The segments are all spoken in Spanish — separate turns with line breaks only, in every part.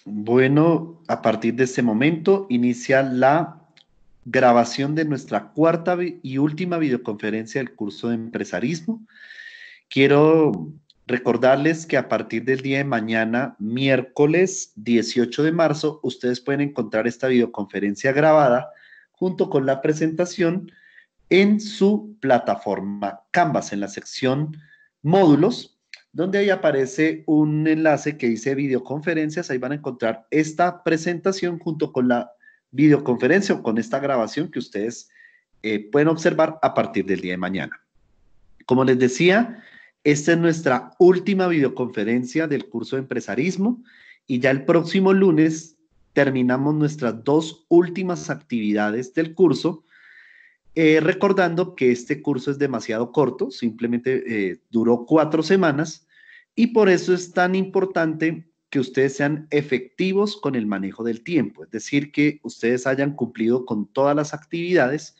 Bueno, a partir de este momento inicia la grabación de nuestra cuarta y última videoconferencia del curso de empresarismo. Quiero recordarles que a partir del día de mañana, miércoles 18 de marzo, ustedes pueden encontrar esta videoconferencia grabada junto con la presentación en su plataforma Canvas, en la sección módulos, donde ahí aparece un enlace que dice videoconferencias. Ahí van a encontrar esta presentación junto con la videoconferencia o con esta grabación que ustedes pueden observar a partir del día de mañana. Como les decía, esta es nuestra última videoconferencia del curso de empresarismo y ya el próximo lunes terminamos nuestras dos últimas actividades del curso. Recordando que este curso es demasiado corto, simplemente duró 4 semanas y por eso es tan importante que ustedes sean efectivos con el manejo del tiempo, es decir, que ustedes hayan cumplido con todas las actividades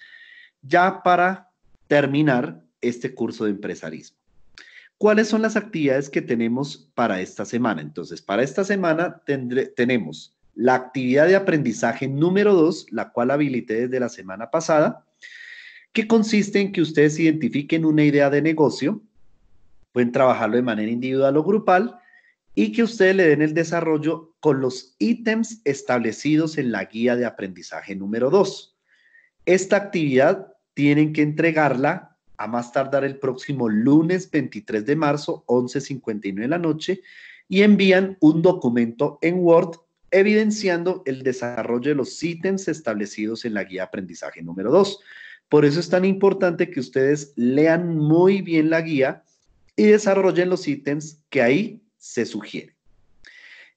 ya para terminar este curso de empresarismo. ¿Cuáles son las actividades que tenemos para esta semana? Entonces, para esta semana tenemos la actividad de aprendizaje número 2, la cual habilité desde la semana pasada, que consiste en que ustedes identifiquen una idea de negocio, pueden trabajarlo de manera individual o grupal, y que ustedes le den el desarrollo con los ítems establecidos en la guía de aprendizaje número 2. Esta actividad tienen que entregarla a más tardar el próximo lunes 23 de marzo, 11:59 de la noche, y envían un documento en Word evidenciando el desarrollo de los ítems establecidos en la guía de aprendizaje número 2. Por eso es tan importante que ustedes lean muy bien la guía y desarrollen los ítems que ahí se sugieren.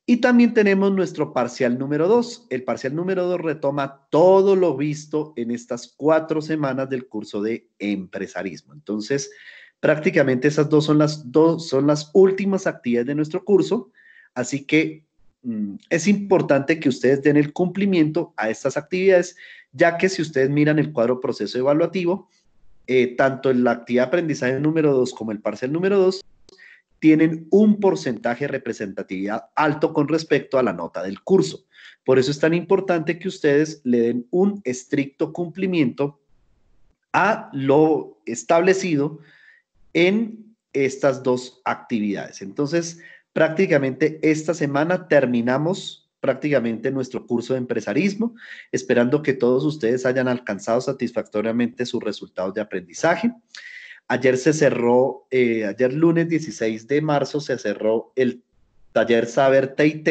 Y también tenemos nuestro parcial número 2. El parcial número 2 retoma todo lo visto en estas 4 semanas del curso de empresarismo. Entonces, prácticamente esas son las últimas actividades de nuestro curso. Así que es importante que ustedes den el cumplimiento a estas actividades, ya que si ustedes miran el cuadro proceso evaluativo, tanto en la actividad de aprendizaje número 2 como el parcial número 2 tienen un porcentaje de representatividad alto con respecto a la nota del curso. Por eso es tan importante que ustedes le den un estricto cumplimiento a lo establecido en estas dos actividades. Entonces, prácticamente esta semana terminamos prácticamente nuestro curso de empresarismo, esperando que todos ustedes hayan alcanzado satisfactoriamente sus resultados de aprendizaje. Ayer se cerró, ayer lunes 16 de marzo se cerró el taller Saber TIT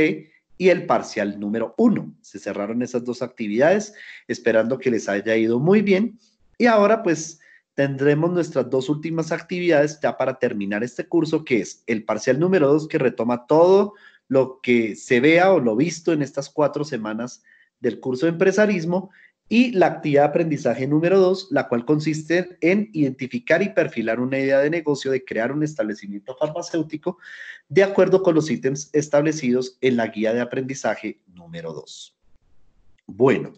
y el parcial número 1. Se cerraron esas dos actividades, esperando que les haya ido muy bien. Y ahora pues tendremos nuestras dos últimas actividades ya para terminar este curso, que es el parcial número 2, que retoma todo lo que se vea o lo visto en estas 4 semanas del curso de empresarismo, y la actividad de aprendizaje número 2, la cual consiste en identificar y perfilar una idea de negocio de crear un establecimiento farmacéutico de acuerdo con los ítems establecidos en la guía de aprendizaje número 2. Bueno,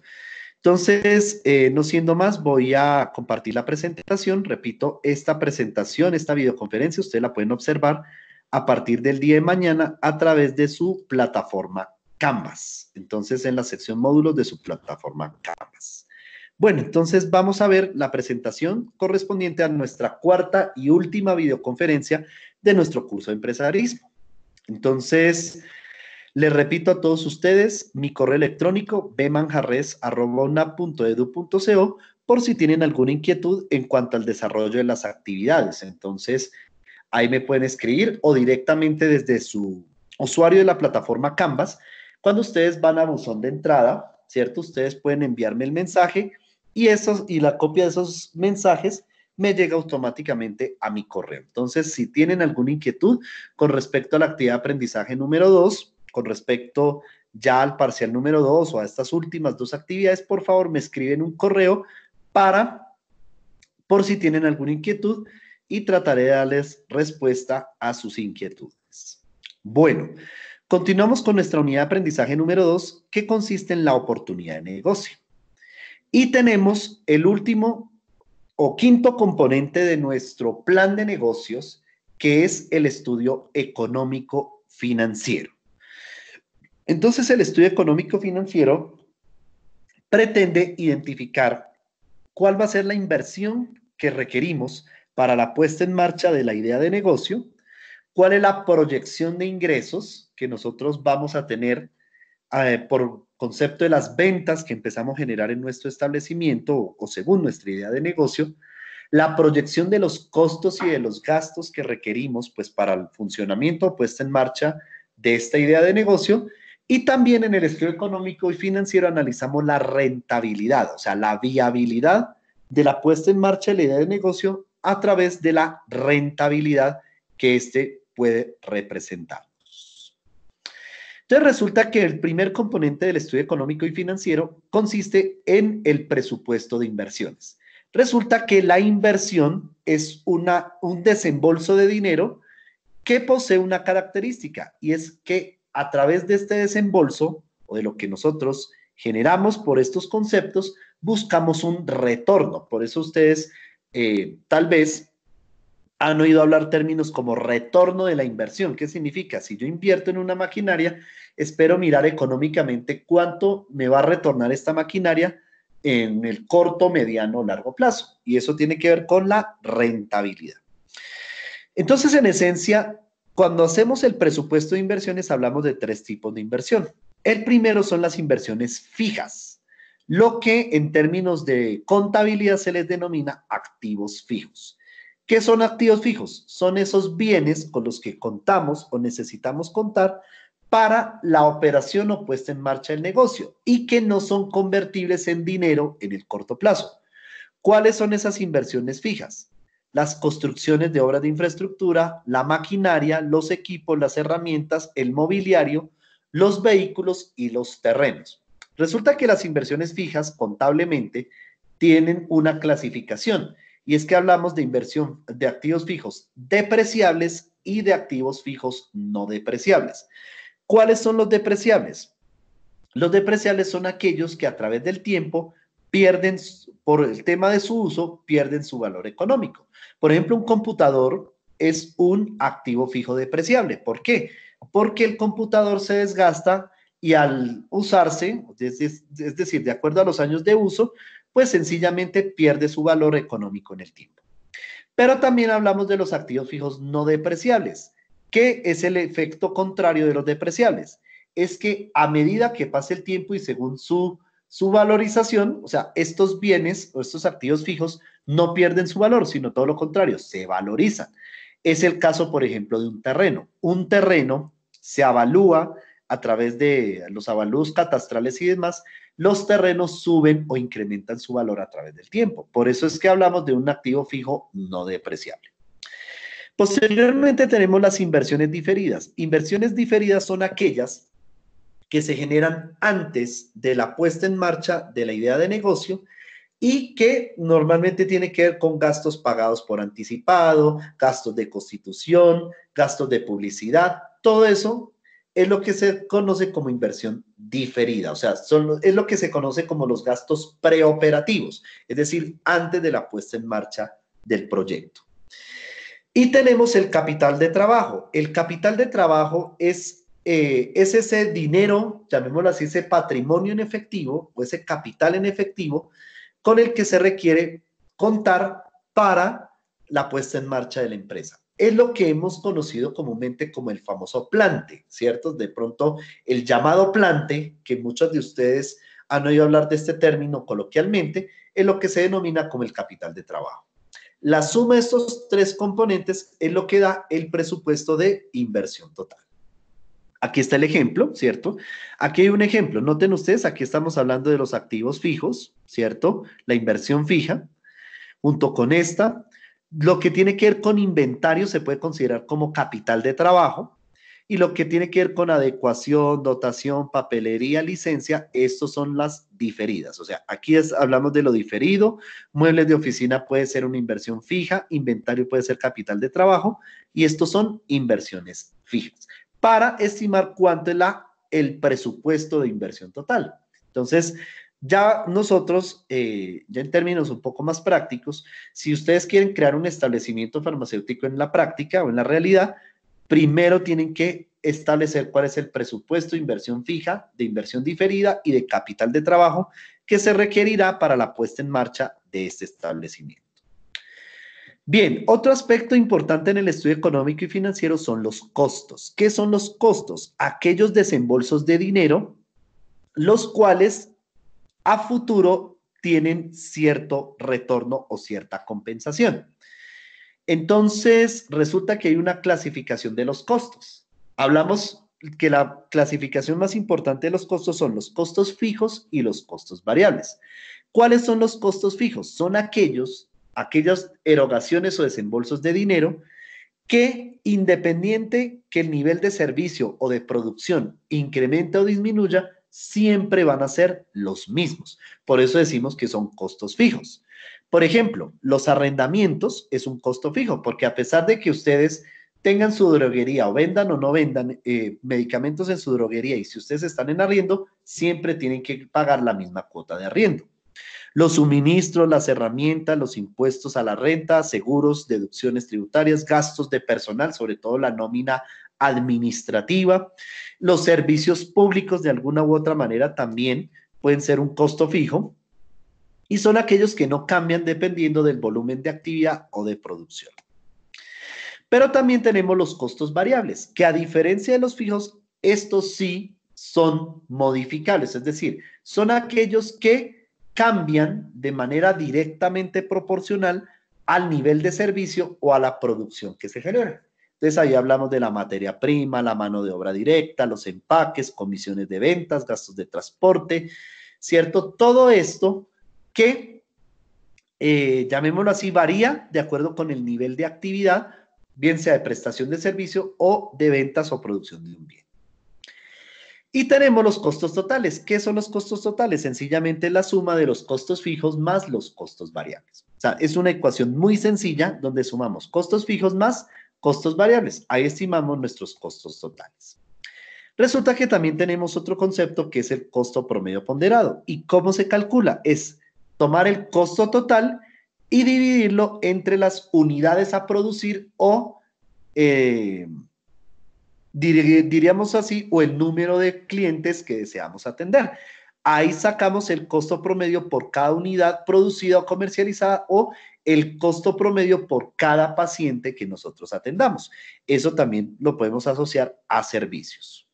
entonces, no siendo más, voy a compartir la presentación. Repito, esta presentación, esta videoconferencia, ustedes la pueden observar a partir del día de mañana a través de su plataforma Canvas. Entonces, en la sección módulos de su plataforma Canvas. Bueno, entonces vamos a ver la presentación correspondiente a nuestra cuarta y última videoconferencia de nuestro curso de empresarismo. Entonces, les repito a todos ustedes, mi correo electrónico bmanjarres@unap.edu.co por si tienen alguna inquietud en cuanto al desarrollo de las actividades. Entonces, ahí me pueden escribir o directamente desde su usuario de la plataforma Canvas. Cuando ustedes van a buzón de entrada, ¿cierto? Ustedes pueden enviarme el mensaje y la copia de esos mensajes me llega automáticamente a mi correo. Entonces, si tienen alguna inquietud con respecto a la actividad de aprendizaje número 2, con respecto ya al parcial número 2 o a estas últimas dos actividades, por favor me escriben un correo por si tienen alguna inquietud y trataré de darles respuesta a sus inquietudes. Bueno, continuamos con nuestra unidad de aprendizaje número 2, que consiste en la oportunidad de negocio. Y tenemos el último o quinto componente de nuestro plan de negocios, que es el estudio económico financiero. Entonces, el estudio económico financiero pretende identificar cuál va a ser la inversión que requerimos para la puesta en marcha de la idea de negocio, cuál es la proyección de ingresos que nosotros vamos a tener por concepto de las ventas que empezamos a generar en nuestro establecimiento o según nuestra idea de negocio, la proyección de los costos y de los gastos que requerimos pues para el funcionamiento o puesta en marcha de esta idea de negocio, y también en el estudio económico y financiero analizamos la rentabilidad, o sea, la viabilidad de la puesta en marcha de la idea de negocio a través de la rentabilidad que éste puede representar. Entonces resulta que el primer componente del estudio económico y financiero consiste en el presupuesto de inversiones. Resulta que la inversión es un desembolso de dinero que posee una característica, y es que a través de este desembolso o de lo que nosotros generamos por estos conceptos, buscamos un retorno. Por eso ustedes tal vez han oído hablar términos como retorno de la inversión. ¿Qué significa? Si yo invierto en una maquinaria, espero mirar económicamente cuánto me va a retornar esta maquinaria en el corto, mediano o largo plazo. Y eso tiene que ver con la rentabilidad. Entonces, en esencia, cuando hacemos el presupuesto de inversiones, hablamos de tres tipos de inversión. El primero son las inversiones fijas, lo que en términos de contabilidad se les denomina activos fijos. ¿Qué son activos fijos? Son esos bienes con los que contamos o necesitamos contar para la operación o puesta en marcha del negocio y que no son convertibles en dinero en el corto plazo. ¿Cuáles son esas inversiones fijas? Las construcciones de obras de infraestructura, la maquinaria, los equipos, las herramientas, el mobiliario, los vehículos y los terrenos. Resulta que las inversiones fijas, contablemente, tienen una clasificación, y es que hablamos de inversión de activos fijos depreciables y de activos fijos no depreciables. ¿Cuáles son los depreciables? Los depreciables son aquellos que a través del tiempo pierden, por el tema de su uso, pierden su valor económico. Por ejemplo, un computador es un activo fijo depreciable. ¿Por qué? Porque el computador se desgasta y al usarse, es decir, de acuerdo a los años de uso, pues sencillamente pierde su valor económico en el tiempo. Pero también hablamos de los activos fijos no depreciables. ¿Qué es el efecto contrario de los depreciables? Es que a medida que pase el tiempo y según su valorización, o sea, estos bienes o estos activos fijos no pierden su valor, sino todo lo contrario, se valorizan. Es el caso, por ejemplo, de un terreno. Un terreno se avalúa a través de los avalúos catastrales y demás. Los terrenos suben o incrementan su valor a través del tiempo. Por eso es que hablamos de un activo fijo no depreciable. Posteriormente tenemos las inversiones diferidas. Inversiones diferidas son aquellas que se generan antes de la puesta en marcha de la idea de negocio y que normalmente tiene que ver con gastos pagados por anticipado, gastos de constitución, gastos de publicidad. Todo eso es lo que se conoce como inversión diferida, o sea, es lo que se conoce como los gastos preoperativos, es decir, antes de la puesta en marcha del proyecto. Y tenemos el capital de trabajo. El capital de trabajo es ese dinero, llamémoslo así, ese patrimonio en efectivo o ese capital en efectivo con el que se requiere contar para la puesta en marcha de la empresa. Es lo que hemos conocido comúnmente como el famoso plante, ¿cierto? De pronto, el llamado plante, que muchos de ustedes han oído hablar de este término coloquialmente, es lo que se denomina como el capital de trabajo. La suma de estos tres componentes es lo que da el presupuesto de inversión total. Aquí está el ejemplo, ¿cierto? Aquí hay un ejemplo. Noten ustedes, aquí estamos hablando de los activos fijos, ¿cierto? La inversión fija, junto con esta. Lo que tiene que ver con inventario se puede considerar como capital de trabajo. Y lo que tiene que ver con adecuación, dotación, papelería, licencia, estos son las diferidas. O sea, aquí hablamos de lo diferido, muebles de oficina puede ser una inversión fija, inventario puede ser capital de trabajo, y estos son inversiones fijas, para estimar cuánto es el presupuesto de inversión total. Entonces, ya nosotros, ya en términos un poco más prácticos, si ustedes quieren crear un establecimiento farmacéutico en la práctica o en la realidad, primero tienen que establecer cuál es el presupuesto de inversión fija, de inversión diferida y de capital de trabajo que se requerirá para la puesta en marcha de este establecimiento. Bien, otro aspecto importante en el estudio económico y financiero son los costos. ¿Qué son los costos? Aquellos desembolsos de dinero, los cuales a futuro tienen cierto retorno o cierta compensación. Entonces, resulta que hay una clasificación de los costos. Hablamos que la clasificación más importante de los costos son los costos fijos y los costos variables. ¿Cuáles son los costos fijos? Son aquellas erogaciones o desembolsos de dinero que, independiente que el nivel de servicio o de producción incremente o disminuya, siempre van a ser los mismos. Por eso decimos que son costos fijos. Por ejemplo, los arrendamientos es un costo fijo, porque a pesar de que ustedes tengan su droguería o vendan o no vendan medicamentos en su droguería, y si ustedes están en arriendo, siempre tienen que pagar la misma cuota de arriendo. Los suministros, las herramientas, los impuestos a la renta, seguros, deducciones tributarias, gastos de personal, sobre todo la nómina administrativa, los servicios públicos de alguna u otra manera también pueden ser un costo fijo y son aquellos que no cambian dependiendo del volumen de actividad o de producción. Pero también tenemos los costos variables, que a diferencia de los fijos, estos sí son modificables, es decir, son aquellos que cambian de manera directamente proporcional al nivel de servicio o a la producción que se genera. Entonces ahí hablamos de la materia prima, la mano de obra directa, los empaques, comisiones de ventas, gastos de transporte, ¿cierto? Todo esto que, llamémoslo así, varía de acuerdo con el nivel de actividad, bien sea de prestación de servicio o de ventas o producción de un bien. Y tenemos los costos totales. ¿Qué son los costos totales? Sencillamente la suma de los costos fijos más los costos variables. O sea, es una ecuación muy sencilla donde sumamos costos fijos más costos variables. Ahí estimamos nuestros costos totales. Resulta que también tenemos otro concepto que es el costo promedio ponderado. ¿Y cómo se calcula? Es tomar el costo total y dividirlo entre las unidades a producir o diríamos así, o el número de clientes que deseamos atender. Ahí sacamos el costo promedio por cada unidad producida o comercializada o el costo promedio por cada paciente que nosotros atendamos. Eso también lo podemos asociar a servicios.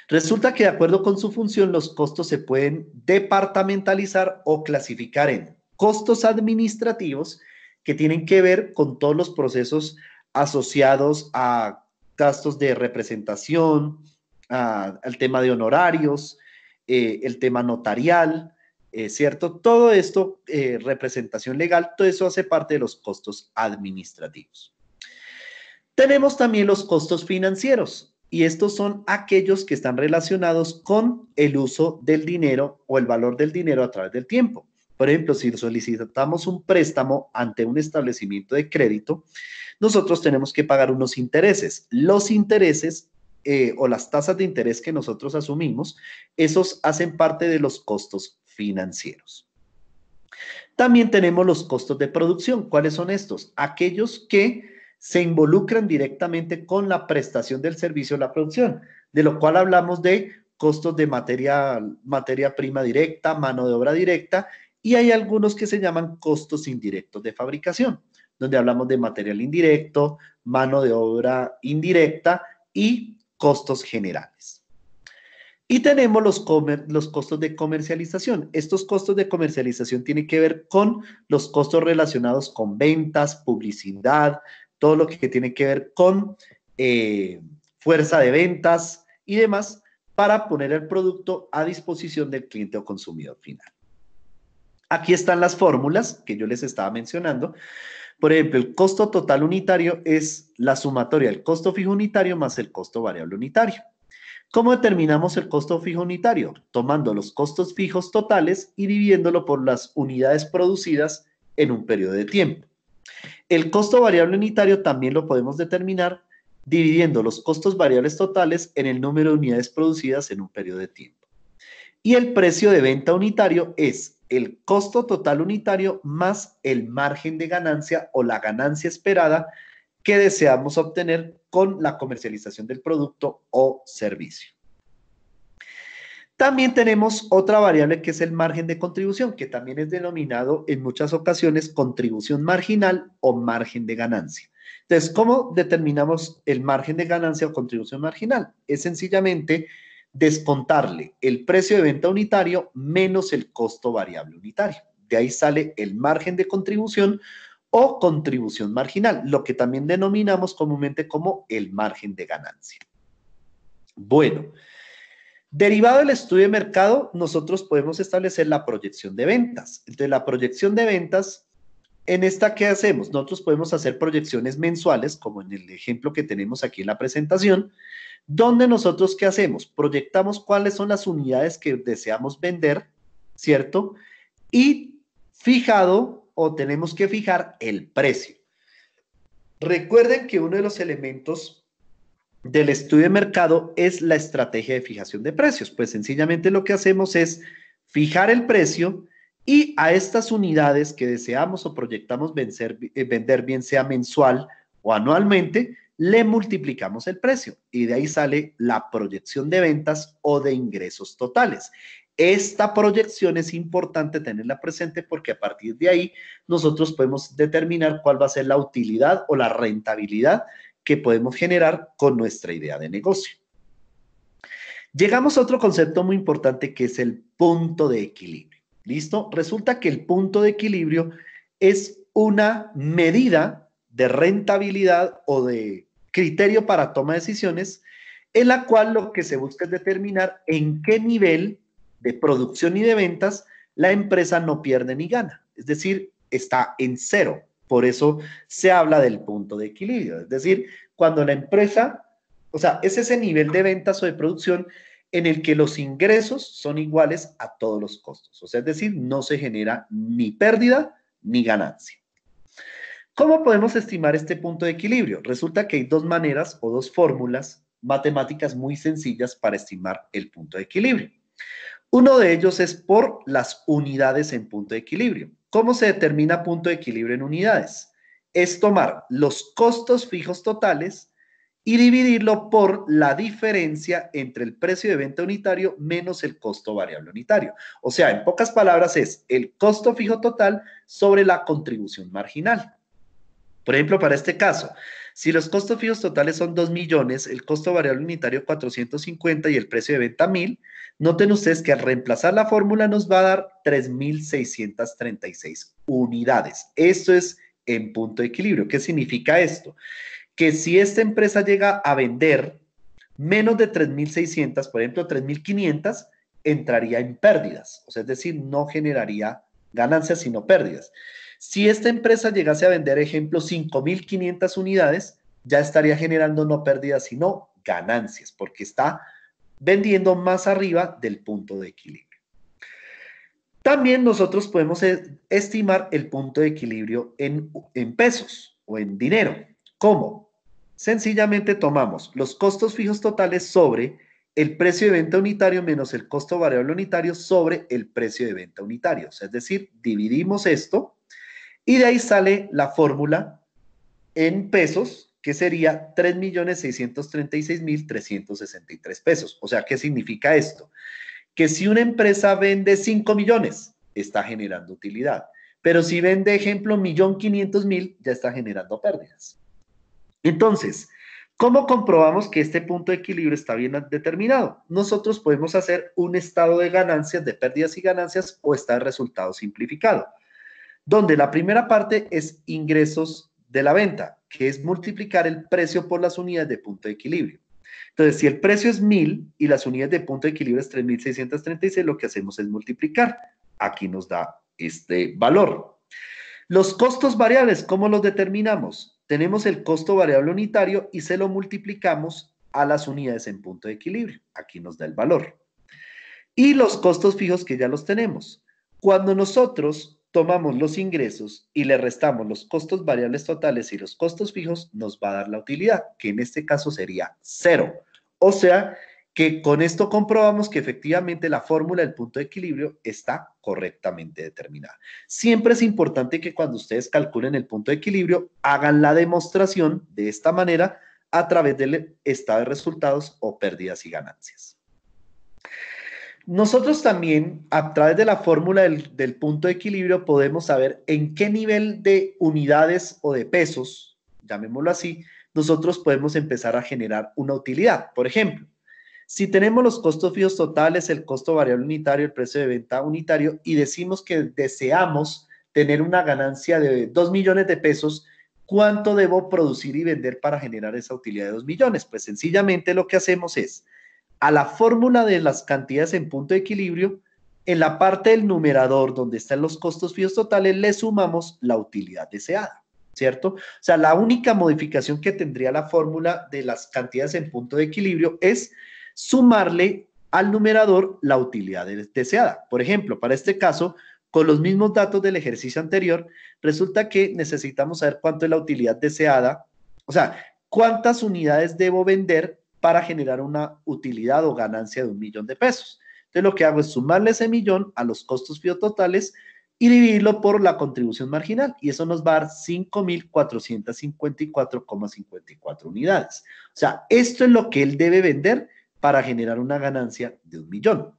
Resulta que de acuerdo con su función, los costos se pueden departamentalizar o clasificar en costos administrativos, que tienen que ver con todos los procesos asociados a gastos de representación, al tema de honorarios, el tema notarial, ¿cierto? Todo esto, representación legal, todo eso hace parte de los costos administrativos. Tenemos también los costos financieros y estos son aquellos que están relacionados con el uso del dinero o el valor del dinero a través del tiempo. Por ejemplo, si solicitamos un préstamo ante un establecimiento de crédito, nosotros tenemos que pagar unos intereses. Los intereses o las tasas de interés que nosotros asumimos, esos hacen parte de los costos financieros. También tenemos los costos de producción. ¿Cuáles son estos? Aquellos que se involucran directamente con la prestación del servicio o la producción, de lo cual hablamos de costos de materia prima directa, mano de obra directa, y hay algunos que se llaman costos indirectos de fabricación, donde hablamos de material indirecto, mano de obra indirecta y costos generales. Y tenemos los costos de comercialización. Estos costos de comercialización tienen que ver con los costos relacionados con ventas, publicidad, todo lo que tiene que ver con fuerza de ventas y demás para poner el producto a disposición del cliente o consumidor final. Aquí están las fórmulas que yo les estaba mencionando. Por ejemplo, el costo total unitario es la sumatoria del costo fijo unitario más el costo variable unitario. ¿Cómo determinamos el costo fijo unitario? Tomando los costos fijos totales y dividiéndolo por las unidades producidas en un periodo de tiempo. El costo variable unitario también lo podemos determinar dividiendo los costos variables totales en el número de unidades producidas en un periodo de tiempo. Y el precio de venta unitario es el costo total unitario más el margen de ganancia o la ganancia esperada que deseamos obtener con la comercialización del producto o servicio. También tenemos otra variable que es el margen de contribución, que también es denominado en muchas ocasiones contribución marginal o margen de ganancia. Entonces, ¿cómo determinamos el margen de ganancia o contribución marginal? Es sencillamente descontarle el precio de venta unitario menos el costo variable unitario. De ahí sale el margen de contribución o contribución marginal, lo que también denominamos comúnmente como el margen de ganancia. Bueno, derivado del estudio de mercado, nosotros podemos establecer la proyección de ventas. Entonces, la proyección de ventas, en esta, ¿qué hacemos? Nosotros podemos hacer proyecciones mensuales, como en el ejemplo que tenemos aquí en la presentación, donde nosotros, ¿qué hacemos? Proyectamos cuáles son las unidades que deseamos vender, ¿cierto? Y fijado, o tenemos que fijar el precio. Recuerden que uno de los elementos del estudio de mercado es la estrategia de fijación de precios. Pues sencillamente lo que hacemos es fijar el precio y a estas unidades que deseamos o proyectamos vender, bien sea mensual o anualmente, le multiplicamos el precio y de ahí sale la proyección de ventas o de ingresos totales. Esta proyección es importante tenerla presente porque a partir de ahí nosotros podemos determinar cuál va a ser la utilidad o la rentabilidad que podemos generar con nuestra idea de negocio. Llegamos a otro concepto muy importante que es el punto de equilibrio. ¿Listo? Resulta que el punto de equilibrio es una medida de rentabilidad o de criterio para toma de decisiones en la cual lo que se busca es determinar en qué nivel de producción y de ventas la empresa no pierde ni gana. Es decir, está en cero. Por eso se habla del punto de equilibrio. Es decir, cuando la empresa, o sea, es ese nivel de ventas o de producción en el que los ingresos son iguales a todos los costos. O sea, es decir, no se genera ni pérdida ni ganancia. ¿Cómo podemos estimar este punto de equilibrio? Resulta que hay dos maneras o dos fórmulas matemáticas muy sencillas para estimar el punto de equilibrio. Uno de ellos es por las unidades en punto de equilibrio. ¿Cómo se determina punto de equilibrio en unidades? Es tomar los costos fijos totales y dividirlo por la diferencia entre el precio de venta unitario menos el costo variable unitario. O sea, en pocas palabras es el costo fijo total sobre la contribución marginal. Por ejemplo, para este caso, si los costos fijos totales son 2 millones, el costo variable unitario 450 y el precio de venta 1000, noten ustedes que al reemplazar la fórmula nos va a dar 3.636 unidades. Esto es en punto de equilibrio. ¿Qué significa esto? Que si esta empresa llega a vender menos de 3.600, por ejemplo 3.500, entraría en pérdidas. O sea, es decir, no generaría ganancias, sino pérdidas. Si esta empresa llegase a vender, ejemplo, 5.500 unidades, ya estaría generando no pérdidas, sino ganancias, porque está vendiendo más arriba del punto de equilibrio. También nosotros podemos estimar el punto de equilibrio en pesos o en dinero. ¿Cómo? Sencillamente tomamos los costos fijos totales sobre el precio de venta unitario menos el costo variable unitario sobre el precio de venta unitario. O sea, es decir, dividimos esto y de ahí sale la fórmula en pesos, que sería 3.636.363 pesos. O sea, ¿qué significa esto? Que si una empresa vende 5 millones, está generando utilidad. Pero si vende, ejemplo, 1.500.000, ya está generando pérdidas. Entonces, ¿cómo comprobamos que este punto de equilibrio está bien determinado? Nosotros podemos hacer un estado de ganancias, de pérdidas y ganancias, o estado de resultado simplificado, donde la primera parte es ingresos de la venta, que es multiplicar el precio por las unidades de punto de equilibrio. Entonces, si el precio es 1.000 y las unidades de punto de equilibrio es 3.636, lo que hacemos es multiplicar. Aquí nos da este valor. Los costos variables, ¿cómo los determinamos? Tenemos el costo variable unitario y se lo multiplicamos a las unidades en punto de equilibrio. Aquí nos da el valor. Y los costos fijos que ya los tenemos. Cuando nosotros tomamos los ingresos y le restamos los costos variables totales y los costos fijos, nos va a dar la utilidad, que en este caso sería 0. O sea, que con esto comprobamos que efectivamente la fórmula del punto de equilibrio está correctamente determinada. Siempre es importante que cuando ustedes calculen el punto de equilibrio, hagan la demostración de esta manera a través del estado de resultados o pérdidas y ganancias. Nosotros también, a través de la fórmula del punto de equilibrio, podemos saber en qué nivel de unidades o de pesos, llamémoslo así, nosotros podemos empezar a generar una utilidad. Por ejemplo, si tenemos los costos fijos totales, el costo variable unitario, el precio de venta unitario, y decimos que deseamos tener una ganancia de 2 millones de pesos, ¿cuánto debo producir y vender para generar esa utilidad de 2 millones? Pues sencillamente lo que hacemos es, a la fórmula de las cantidades en punto de equilibrio, en la parte del numerador donde están los costos fijos totales, le sumamos la utilidad deseada, ¿cierto? O sea, la única modificación que tendría la fórmula de las cantidades en punto de equilibrio es sumarle al numerador la utilidad deseada. Por ejemplo, para este caso, con los mismos datos del ejercicio anterior, resulta que necesitamos saber cuánto es la utilidad deseada, o sea, cuántas unidades debo vender para generar una utilidad o ganancia de 1 millón de pesos. Entonces, lo que hago es sumarle ese millón a los costos fijos totales y dividirlo por la contribución marginal. Y eso nos va a dar 5.454,54 unidades. O sea, esto es lo que él debe vender para generar una ganancia de 1 millón.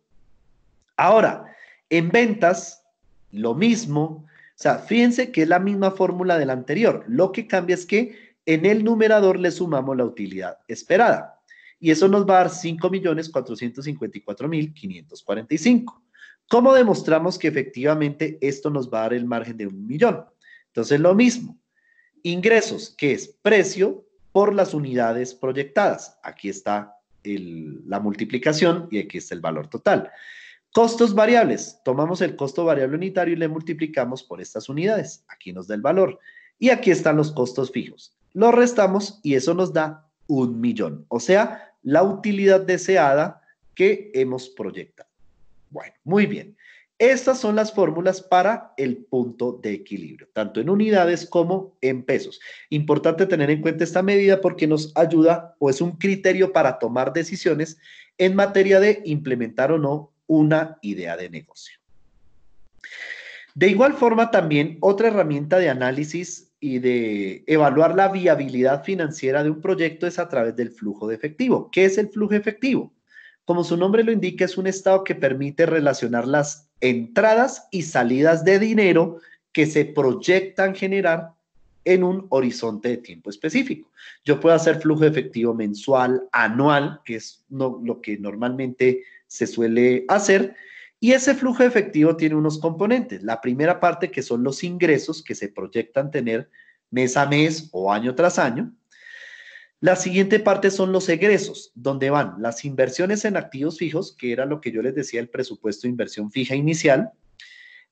Ahora, en ventas, lo mismo. O sea, fíjense que es la misma fórmula de la anterior. Lo que cambia es que en el numerador le sumamos la utilidad esperada. Y eso nos va a dar 5.454.545. ¿Cómo demostramos que efectivamente esto nos va a dar el margen de 1 millón? Entonces, lo mismo. Ingresos, que es precio por las unidades proyectadas. Aquí está la multiplicación y aquí está el valor total. Costos variables. Tomamos el costo variable unitario y le multiplicamos por estas unidades. Aquí nos da el valor. Y aquí están los costos fijos. Los restamos y eso nos da 1 millón. O sea, la utilidad deseada que hemos proyectado. Bueno, muy bien. Estas son las fórmulas para el punto de equilibrio, tanto en unidades como en pesos. Importante tener en cuenta esta medida porque nos ayuda o es un criterio para tomar decisiones en materia de implementar o no una idea de negocio. De igual forma, también otra herramienta de análisis y de evaluar la viabilidad financiera de un proyecto es a través del flujo de efectivo. ¿Qué es el flujo efectivo? Como su nombre lo indica, es un estado que permite relacionar las entradas y salidas de dinero que se proyectan generar en un horizonte de tiempo específico. Yo puedo hacer flujo efectivo mensual, anual, que es lo que normalmente se suele hacer, y ese flujo efectivo tiene unos componentes. La primera parte que son los ingresos que se proyectan tener mes a mes o año tras año. La siguiente parte son los egresos, donde van las inversiones en activos fijos, que era lo que yo les decía, el presupuesto de inversión fija inicial,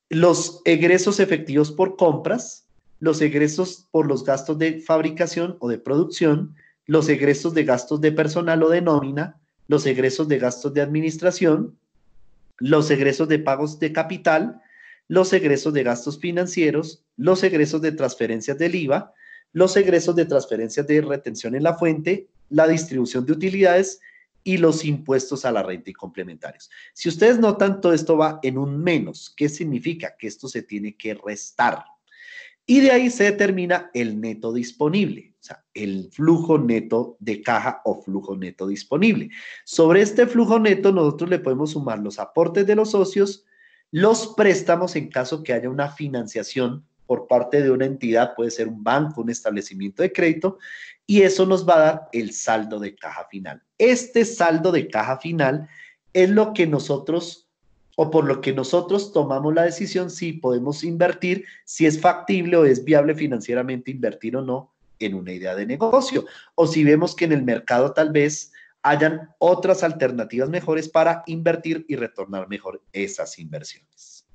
los egresos efectivos por compras, los egresos por los gastos de fabricación o de producción, los egresos de gastos de personal o de nómina, los egresos de gastos de administración, los egresos de pagos de capital, los egresos de gastos financieros, los egresos de transferencias del IVA, los egresos de transferencias de retención en la fuente, la distribución de utilidades y los impuestos a la renta y complementarios. Si ustedes notan, todo esto va en un menos. ¿Qué significa? Que esto se tiene que restar. Y de ahí se determina el neto disponible, o sea, el flujo neto de caja o flujo neto disponible. Sobre este flujo neto nosotros le podemos sumar los aportes de los socios, los préstamos en caso que haya una financiación por parte de una entidad, puede ser un banco, un establecimiento de crédito, y eso nos va a dar el saldo de caja final. Este saldo de caja final es lo que nosotros, o por lo que nosotros tomamos la decisión si podemos invertir, si es factible o es viable financieramente invertir o no en una idea de negocio, o si vemos que en el mercado tal vez hayan otras alternativas mejores para invertir y retornar mejor esas inversiones.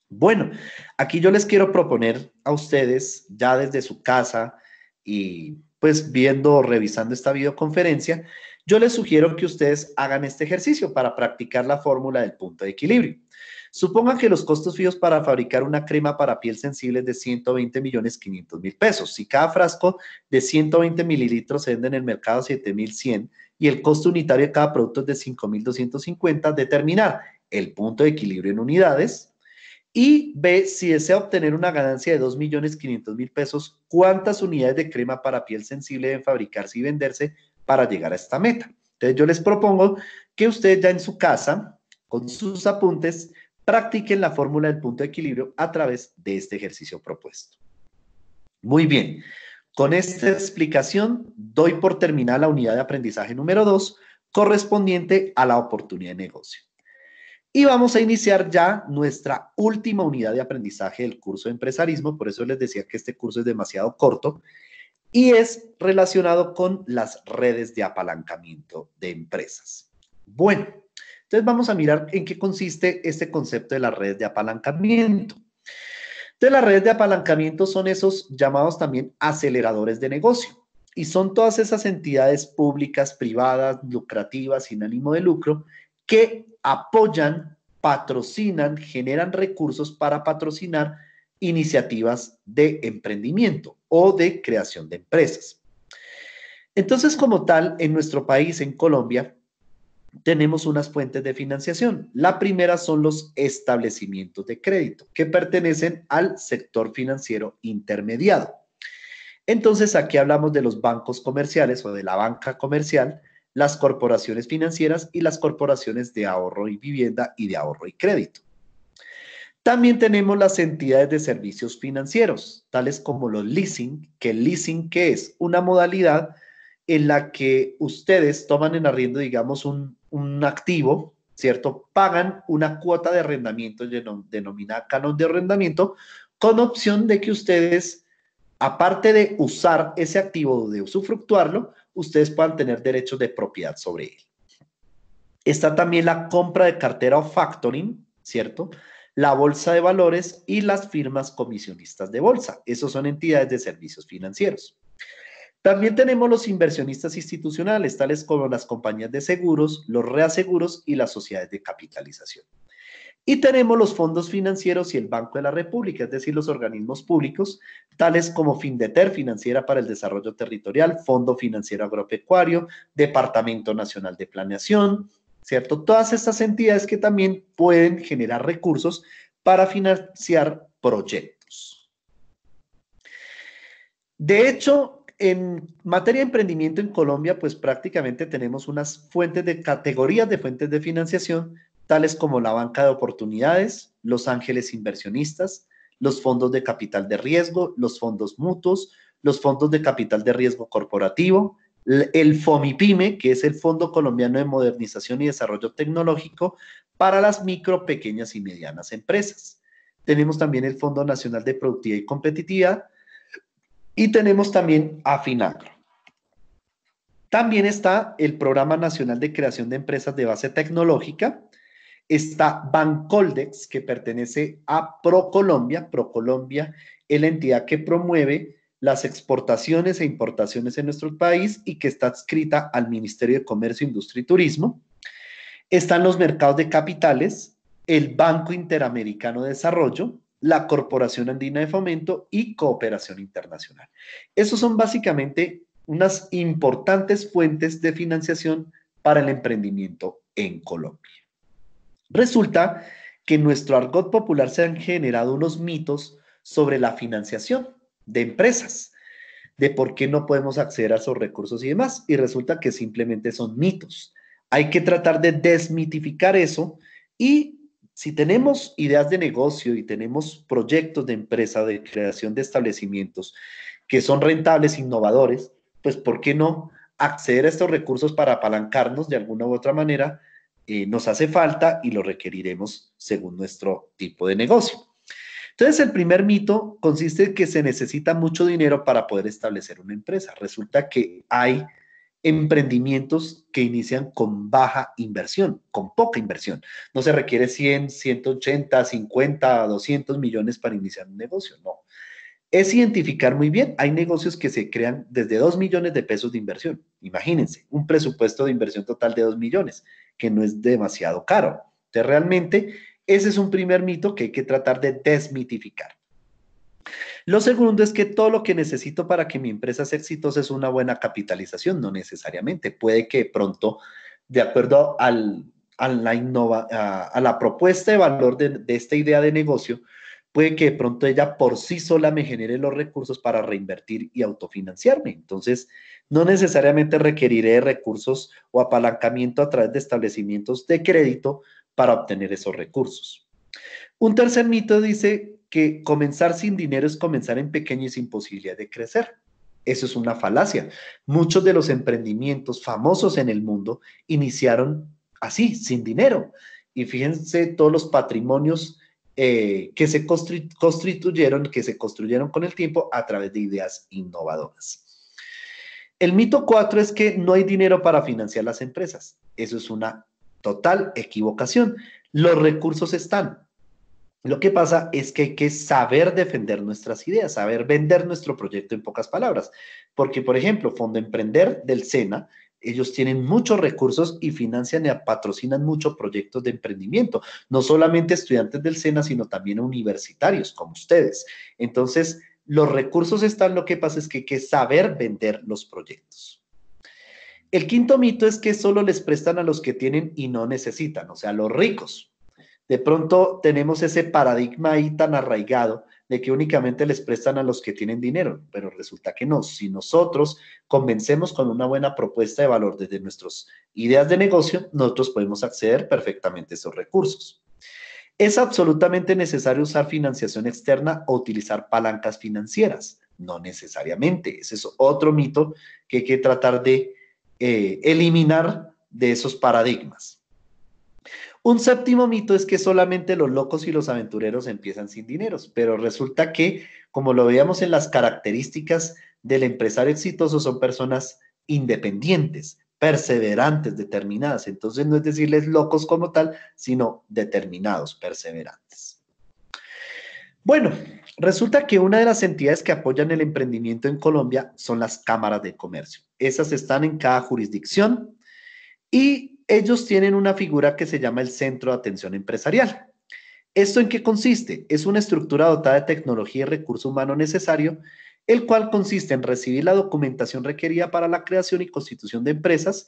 Bueno, aquí yo les quiero proponer a ustedes, ya desde su casa y pues viendo o revisando esta videoconferencia, yo les sugiero que ustedes hagan este ejercicio para practicar la fórmula del punto de equilibrio. Supongan que los costos fijos para fabricar una crema para piel sensible es de 120.500.000 pesos. Si cada frasco de 120 mililitros se vende en el mercado a 7.100 y el costo unitario de cada producto es de 5.250, determinar el punto de equilibrio en unidades y B, si desea obtener una ganancia de 2.500.000 pesos, ¿cuántas unidades de crema para piel sensible deben fabricarse y venderse para llegar a esta meta? Entonces yo les propongo que ustedes ya en su casa, con sus apuntes, practiquen la fórmula del punto de equilibrio a través de este ejercicio propuesto. Muy bien, con esta explicación doy por terminada la unidad de aprendizaje número 2, correspondiente a la oportunidad de negocio. Y vamos a iniciar ya nuestra última unidad de aprendizaje del curso de empresarismo, por eso les decía que este curso es demasiado corto, y es relacionado con las redes de apalancamiento de empresas. Bueno, entonces vamos a mirar en qué consiste este concepto de las redes de apalancamiento. Entonces las redes de apalancamiento son esos llamados también aceleradores de negocio, y son todas esas entidades públicas, privadas, lucrativas, sin ánimo de lucro, que apoyan, patrocinan, generan recursos para patrocinar iniciativas de emprendimiento o de creación de empresas. Entonces, como tal, en nuestro país, en Colombia, tenemos unas fuentes de financiación. La primera son los establecimientos de crédito, que pertenecen al sector financiero intermediado. Entonces, aquí hablamos de los bancos comerciales o de la banca comercial, las corporaciones financieras y las corporaciones de ahorro y vivienda y de ahorro y crédito. También tenemos las entidades de servicios financieros, tales como los leasing, que el leasing, ¿qué es? Una modalidad en la que ustedes toman en arriendo, digamos, un activo, ¿cierto? Pagan una cuota de arrendamiento denominada canon de arrendamiento, con opción de que ustedes, aparte de usar ese activo, de usufructuarlo, ustedes puedan tener derechos de propiedad sobre él. Está también la compra de cartera o factoring, ¿cierto? La bolsa de valores y las firmas comisionistas de bolsa. Esos son entidades de servicios financieros. También tenemos los inversionistas institucionales, tales como las compañías de seguros, los reaseguros y las sociedades de capitalización. Y tenemos los fondos financieros y el Banco de la República, es decir, los organismos públicos, tales como Findeter, Financiera para el Desarrollo Territorial, Fondo Financiero Agropecuario, Departamento Nacional de Planeación, ¿cierto? Todas estas entidades que también pueden generar recursos para financiar proyectos. De hecho, en materia de emprendimiento en Colombia, pues prácticamente tenemos unas fuentes de categorías de fuentes de financiación, tales como la banca de oportunidades, los ángeles inversionistas, los fondos de capital de riesgo, los fondos mutuos, los fondos de capital de riesgo corporativo, el FOMIPYME, que es el Fondo Colombiano de Modernización y Desarrollo Tecnológico para las micro, pequeñas y medianas empresas. Tenemos también el Fondo Nacional de Productividad y Competitividad y tenemos también a Finagro. También está el Programa Nacional de Creación de Empresas de Base Tecnológica. Está Bancoldex, que pertenece a ProColombia. ProColombia es la entidad que promueve las exportaciones e importaciones en nuestro país y que está adscrita al Ministerio de Comercio, Industria y Turismo. Están los mercados de capitales, el Banco Interamericano de Desarrollo, la Corporación Andina de Fomento y Cooperación Internacional. Esos son básicamente unas importantes fuentes de financiación para el emprendimiento en Colombia. Resulta que en nuestro argot popular se han generado unos mitos sobre la financiación de empresas, de por qué no podemos acceder a esos recursos y demás, y resulta que simplemente son mitos. Hay que tratar de desmitificar eso y si tenemos ideas de negocio y tenemos proyectos de empresa, de creación de establecimientos que son rentables, innovadores, pues ¿por qué no acceder a estos recursos para apalancarnos de alguna u otra manera? Nos hace falta y lo requeriremos según nuestro tipo de negocio. Entonces, el primer mito consiste en que se necesita mucho dinero para poder establecer una empresa. Resulta que hay emprendimientos que inician con baja inversión, con poca inversión. No se requiere 100, 180, 50, 200 millones para iniciar un negocio, no. Es identificar muy bien, hay negocios que se crean desde 2 millones de pesos de inversión. Imagínense, un presupuesto de inversión total de 2 millones, que no es demasiado caro. Entonces, realmente Ese es un primer mito que hay que tratar de desmitificar. Lo segundo es que todo lo que necesito para que mi empresa sea exitosa es una buena capitalización, no necesariamente. Puede que de pronto, de acuerdo a la propuesta de valor de esta idea de negocio, puede que de pronto ella por sí sola me genere los recursos para reinvertir y autofinanciarme. Entonces, no necesariamente requeriré de recursos o apalancamiento a través de establecimientos de crédito para obtener esos recursos. Un tercer mito dice que comenzar sin dinero es comenzar en pequeño y sin posibilidad de crecer. Eso es una falacia. Muchos de los emprendimientos famosos en el mundo iniciaron así, sin dinero. Y fíjense todos los patrimonios que se construyeron con el tiempo a través de ideas innovadoras. El mito 4 es que no hay dinero para financiar las empresas. Eso es una total equivocación. Los recursos están. Lo que pasa es que hay que saber defender nuestras ideas, saber vender nuestro proyecto en pocas palabras. Porque, por ejemplo, Fondo Emprender del SENA, ellos tienen muchos recursos y financian y patrocinan muchos proyectos de emprendimiento. No solamente estudiantes del SENA, sino también universitarios como ustedes. Entonces, los recursos están, lo que pasa es que hay que saber vender los proyectos. El quinto mito es que solo les prestan a los que tienen y no necesitan, o sea, los ricos. De pronto tenemos ese paradigma ahí tan arraigado de que únicamente les prestan a los que tienen dinero, pero resulta que no. Si nosotros convencemos con una buena propuesta de valor desde nuestras ideas de negocio, nosotros podemos acceder perfectamente a esos recursos. ¿Es absolutamente necesario usar financiación externa o utilizar palancas financieras? No necesariamente. Ese es otro mito que hay que tratar de eliminar de esos paradigmas. Un séptimo mito es que solamente los locos y los aventureros empiezan sin dineros, pero resulta que, como lo veíamos en las características del empresario exitoso, son personas independientes, perseverantes, determinadas. Entonces no es decirles locos como tal, sino determinados, perseverantes. Bueno, resulta que una de las entidades que apoyan el emprendimiento en Colombia son las cámaras de comercio. Esas están en cada jurisdicción y ellos tienen una figura que se llama el Centro de Atención Empresarial. ¿Esto en qué consiste? Es una estructura dotada de tecnología y recurso humano necesario, el cual consiste en recibir la documentación requerida para la creación y constitución de empresas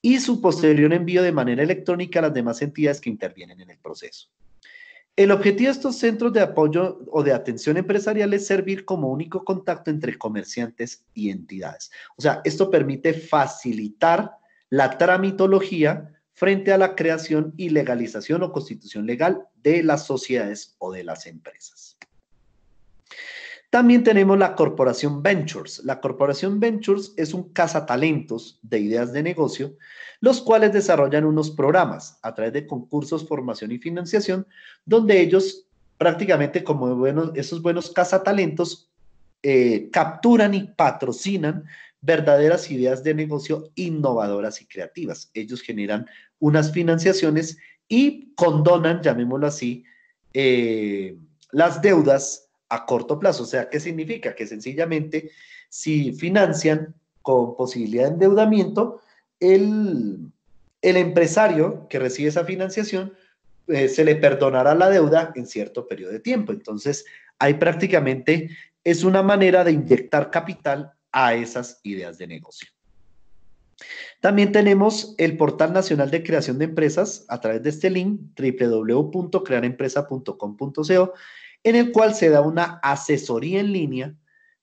y su posterior envío de manera electrónica a las demás entidades que intervienen en el proceso. El objetivo de estos centros de apoyo o de atención empresarial es servir como único contacto entre comerciantes y entidades. O sea, esto permite facilitar la tramitología frente a la creación y legalización o constitución legal de las sociedades o de las empresas. También tenemos la Corporación Ventures. La Corporación Ventures es un cazatalentos de ideas de negocio, los cuales desarrollan unos programas a través de concursos, formación y financiación, donde ellos prácticamente como esos buenos cazatalentos capturan y patrocinan verdaderas ideas de negocio innovadoras y creativas. Ellos generan unas financiaciones y condonan, llamémoslo así, las deudas a corto plazo. O sea, ¿qué significa? Que sencillamente, si financian con posibilidad de endeudamiento, el empresario que recibe esa financiación se le perdonará la deuda en cierto periodo de tiempo. Entonces, hay prácticamente, es una manera de inyectar capital a esas ideas de negocio. También tenemos el Portal Nacional de Creación de Empresas a través de este link www.crearempresa.com.co, en el cual se da una asesoría en línea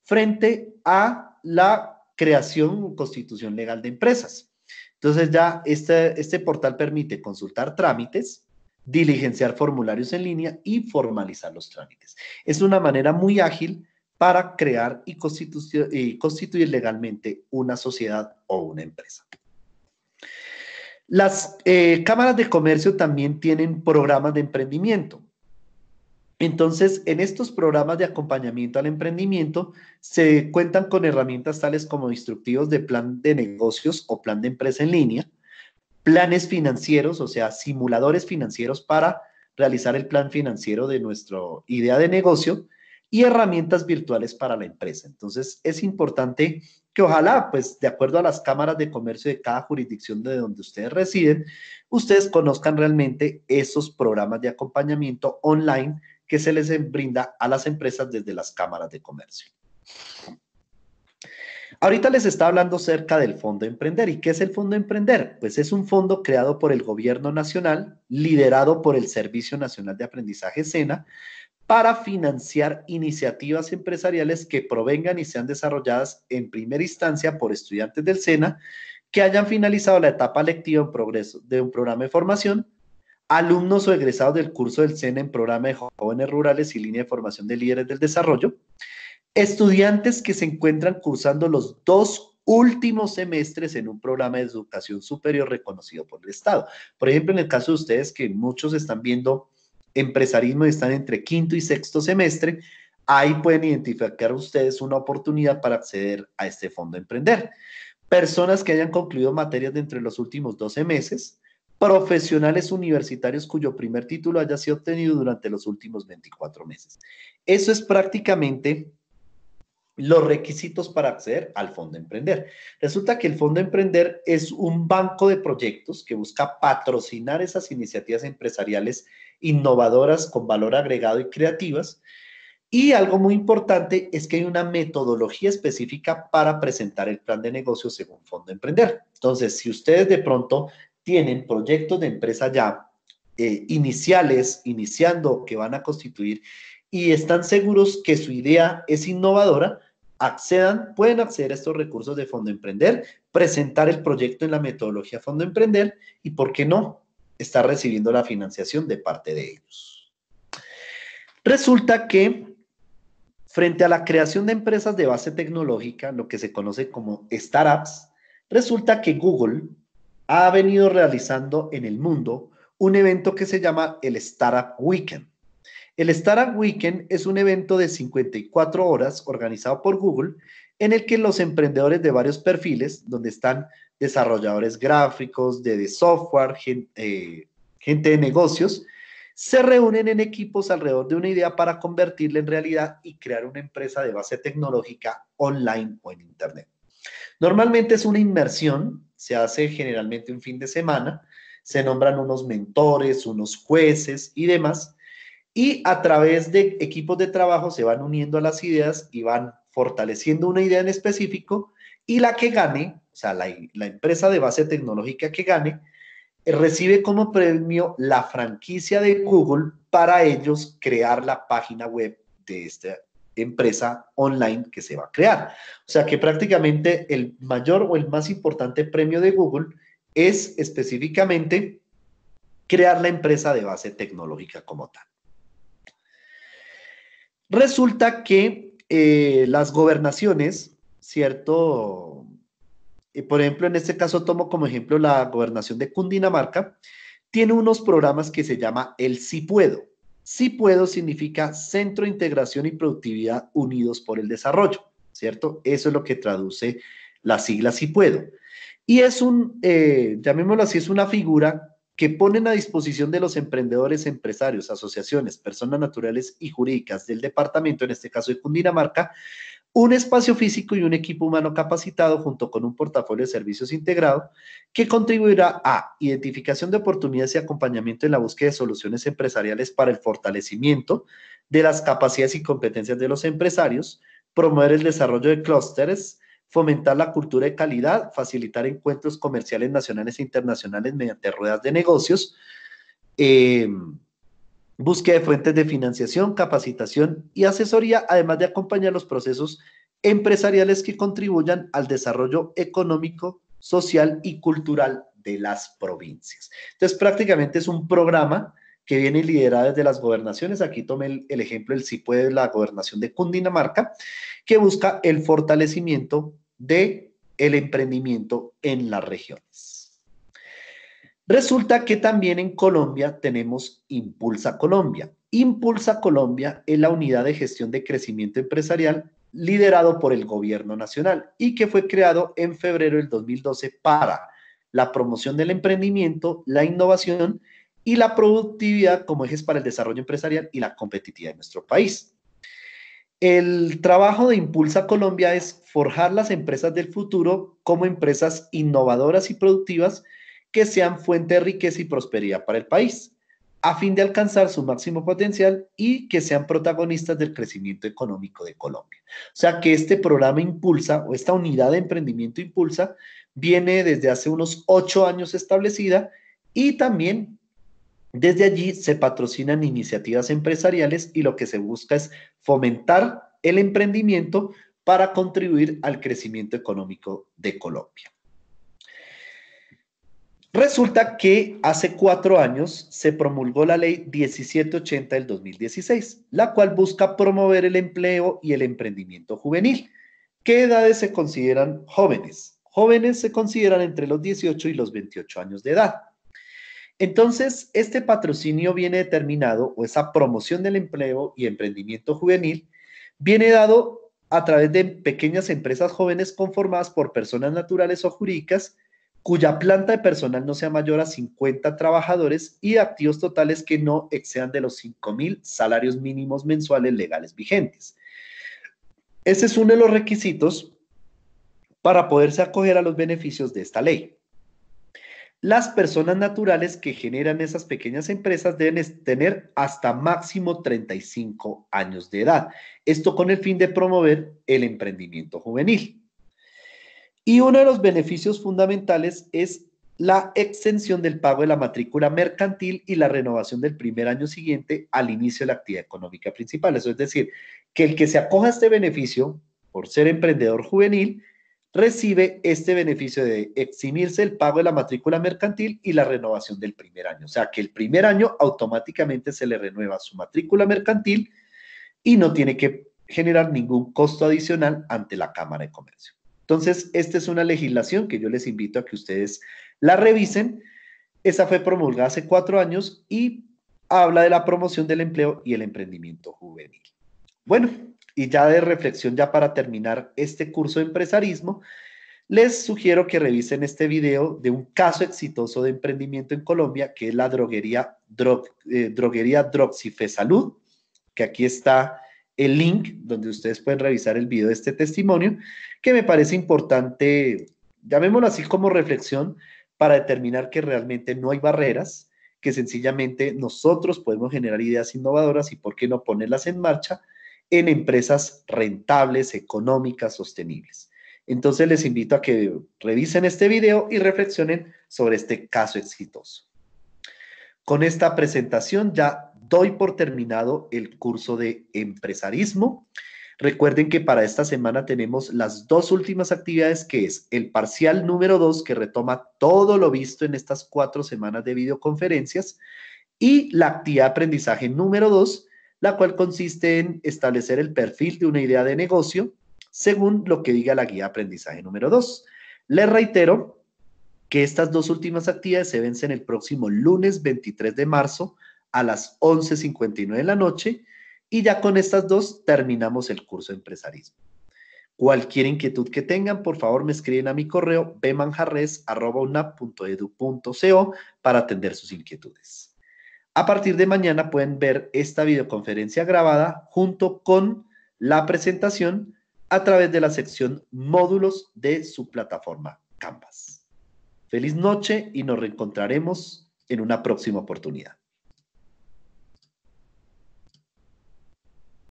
frente a la creación o constitución legal de empresas. Entonces ya este portal permite consultar trámites, diligenciar formularios en línea y formalizar los trámites. Es una manera muy ágil para crear y constituir legalmente una sociedad o una empresa. Las cámaras de comercio también tienen programas de emprendimiento. Entonces, en estos programas de acompañamiento al emprendimiento se cuentan con herramientas tales como instructivos de plan de negocios o plan de empresa en línea, planes financieros, o sea, simuladores financieros para realizar el plan financiero de nuestra idea de negocio y herramientas virtuales para la empresa. Entonces, es importante que ojalá, pues de acuerdo a las cámaras de comercio de cada jurisdicción de donde ustedes residen, ustedes conozcan realmente esos programas de acompañamiento online que se les brinda a las empresas desde las cámaras de comercio. Ahorita les está hablando acerca del Fondo Emprender. ¿Y qué es el Fondo Emprender? Pues es un fondo creado por el Gobierno Nacional, liderado por el Servicio Nacional de Aprendizaje SENA, para financiar iniciativas empresariales que provengan y sean desarrolladas en primera instancia por estudiantes del SENA que hayan finalizado la etapa lectiva en progreso de un programa de formación, alumnos o egresados del curso del SENA en programa de jóvenes rurales y línea de formación de líderes del desarrollo, estudiantes que se encuentran cursando los 2 últimos semestres en un programa de educación superior reconocido por el Estado. Por ejemplo, en el caso de ustedes, que muchos están viendo empresarismo y están entre 5º y 6º semestre, ahí pueden identificar ustedes una oportunidad para acceder a este Fondo Emprender. Personas que hayan concluido materias de entre los últimos 12 meses, profesionales universitarios cuyo primer título haya sido obtenido durante los últimos 24 meses. Eso es prácticamente los requisitos para acceder al Fondo Emprender. Resulta que el Fondo Emprender es un banco de proyectos que busca patrocinar esas iniciativas empresariales innovadoras con valor agregado y creativas. Y algo muy importante es que hay una metodología específica para presentar el plan de negocio según Fondo Emprender. Entonces, si ustedes de pronto tienen proyectos de empresa ya iniciales, iniciando, que van a constituir y están seguros que su idea es innovadora, pueden acceder a estos recursos de Fondo Emprender, presentar el proyecto en la metodología Fondo Emprender y, ¿por qué no?, estar recibiendo la financiación de parte de ellos. Resulta que frente a la creación de empresas de base tecnológica, lo que se conoce como startups, resulta que Google ha venido realizando en el mundo un evento que se llama el Startup Weekend. El Startup Weekend es un evento de 54 horas organizado por Google en el que los emprendedores de varios perfiles, donde están desarrolladores gráficos, de software, gente de negocios, se reúnen en equipos alrededor de una idea para convertirla en realidad y crear una empresa de base tecnológica online o en Internet. Normalmente es una inmersión, se hace generalmente un fin de semana, se nombran unos mentores, unos jueces y demás, y a través de equipos de trabajo se van uniendo a las ideas y van fortaleciendo una idea en específico, y la que gane, o sea, la empresa de base tecnológica que gane, recibe como premio la franquicia de Google para ellos crear la página web de esta empresa online que se va a crear. O sea que prácticamente el mayor o el más importante premio de Google es específicamente crear la empresa de base tecnológica como tal. Resulta que las gobernaciones, ¿cierto? Por ejemplo, en este caso tomo como ejemplo la gobernación de Cundinamarca, tiene unos programas que se llama el Sí Puedo. Sí Puedo significa Centro de Integración y Productividad Unidos por el Desarrollo, ¿cierto? Eso es lo que traduce la sigla Sí Puedo. Y es llamémoslo así, es una figura que ponen a disposición de los emprendedores, empresarios, asociaciones, personas naturales y jurídicas del departamento, en este caso de Cundinamarca, un espacio físico y un equipo humano capacitado junto con un portafolio de servicios integrado que contribuirá a identificación de oportunidades y acompañamiento en la búsqueda de soluciones empresariales para el fortalecimiento de las capacidades y competencias de los empresarios, promover el desarrollo de clústeres, fomentar la cultura de calidad, facilitar encuentros comerciales nacionales e internacionales mediante ruedas de negocios, búsqueda de fuentes de financiación, capacitación y asesoría, además de acompañar los procesos empresariales que contribuyan al desarrollo económico, social y cultural de las provincias. Entonces, prácticamente es un programa que viene liderado desde las gobernaciones. Aquí tomé el ejemplo del Sí Puede, la gobernación de Cundinamarca, que busca el fortalecimiento del emprendimiento en las regiones. Resulta que también en Colombia tenemos Impulsa Colombia. Impulsa Colombia es la unidad de gestión de crecimiento empresarial liderado por el gobierno nacional y que fue creado en febrero del 2012 para la promoción del emprendimiento, la innovación y la productividad como ejes para el desarrollo empresarial y la competitividad de nuestro país. El trabajo de Impulsa Colombia es forjar las empresas del futuro como empresas innovadoras y productivas que sean fuente de riqueza y prosperidad para el país, a fin de alcanzar su máximo potencial y que sean protagonistas del crecimiento económico de Colombia. O sea que este programa Impulsa o esta unidad de emprendimiento Impulsa viene desde hace unos 8 años establecida y también desde allí se patrocinan iniciativas empresariales y lo que se busca es fomentar el emprendimiento para contribuir al crecimiento económico de Colombia. Resulta que hace 4 años se promulgó la ley 1780 del 2016, la cual busca promover el empleo y el emprendimiento juvenil. ¿Qué edades se consideran jóvenes? Jóvenes se consideran entre los 18 y los 28 años de edad. Entonces, este patrocinio viene determinado, o esa promoción del empleo y emprendimiento juvenil, viene dado a través de pequeñas empresas jóvenes conformadas por personas naturales o jurídicas, cuya planta de personal no sea mayor a 50 trabajadores y activos totales que no excedan de los 5.000 salarios mínimos mensuales legales vigentes. Ese es uno de los requisitos para poderse acoger a los beneficios de esta ley. Las personas naturales que generan esas pequeñas empresas deben tener hasta máximo 35 años de edad. Esto con el fin de promover el emprendimiento juvenil. Y uno de los beneficios fundamentales es la extensión del pago de la matrícula mercantil y la renovación del primer año siguiente al inicio de la actividad económica principal. Eso es decir, que el que se acoja a este beneficio por ser emprendedor juvenil recibe este beneficio de eximirse el pago de la matrícula mercantil y la renovación del primer año. O sea, que el primer año automáticamente se le renueva su matrícula mercantil y no tiene que generar ningún costo adicional ante la Cámara de Comercio. Entonces, esta es una legislación que yo les invito a que ustedes la revisen. Esa fue promulgada hace 4 años y habla de la promoción del empleo y el emprendimiento juvenil. Bueno, y ya de reflexión, ya para terminar este curso de empresarismo, les sugiero que revisen este video de un caso exitoso de emprendimiento en Colombia, que es la droguería Droxife Salud, que aquí está el link donde ustedes pueden revisar el video de este testimonio, que me parece importante, llamémoslo así como reflexión, para determinar que realmente no hay barreras, que sencillamente nosotros podemos generar ideas innovadoras y por qué no ponerlas en marcha en empresas rentables, económicas, sostenibles. Entonces les invito a que revisen este video y reflexionen sobre este caso exitoso. Con esta presentación ya doy por terminado el curso de empresarismo. Recuerden que para esta semana tenemos las dos últimas actividades, que es el parcial número 2, que retoma todo lo visto en estas 4 semanas de videoconferencias, y la actividad de aprendizaje número 2, la cual consiste en establecer el perfil de una idea de negocio según lo que diga la guía de aprendizaje número 2. Les reitero que estas dos últimas actividades se vencen el próximo lunes 23 de marzo a las 11:59 de la noche y ya con estas dos terminamos el curso de empresarismo. Cualquier inquietud que tengan, por favor me escriben a mi correo bmanjarres@unap.edu.co para atender sus inquietudes. A partir de mañana pueden ver esta videoconferencia grabada junto con la presentación a través de la sección módulos de su plataforma Canvas. Feliz noche y nos reencontraremos en una próxima oportunidad.